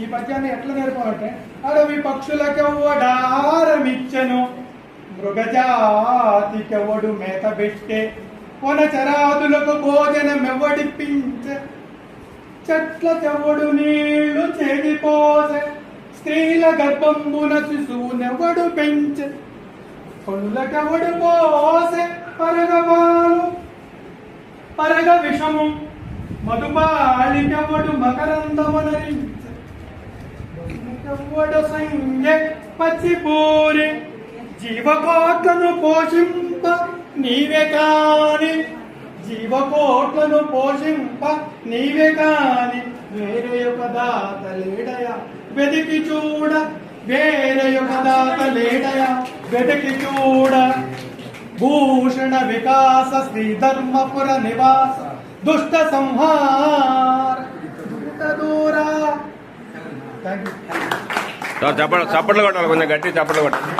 ఈ పద్యాన్ని ఎట్లా నేర్పాలంటే, అడవి పక్షులకెవ్వడారమిచ్చను, మృగజాతికెవ్వడు మేత పెట్టే, వనచరాదులకు భోజనమెవ్వడిప్పించే, చెట్లకెవ్వడు నీళ్లు చేదిపోసే, స్త్రీల గర్భంబున శిశువునెవ్వడు పెంచే, పనులకెవ్వడు పోసే పరగవాలు పరగ విషము, మధుపాళికెవ్వడు మకరందమునరించే, ఎవ్వడు సంగే పచ్చిపూరి, జీవకోట్లను పోషింప నీవే కాని, జీవకోట్లను పోషింప నీవే కాని, వేరే ఒక దాత లేడయా వెతికి చూడ, వేరే ఒక దాత లేడయా వెతికి చూడ, భూషణ వికాస శ్రీ ధర్మపుర నివాస దుష్ట సంహార దూరా. చప్పట్లు కొట్టాలి, కొంచెం గట్టి చప్పట్లు కొట్టాలి.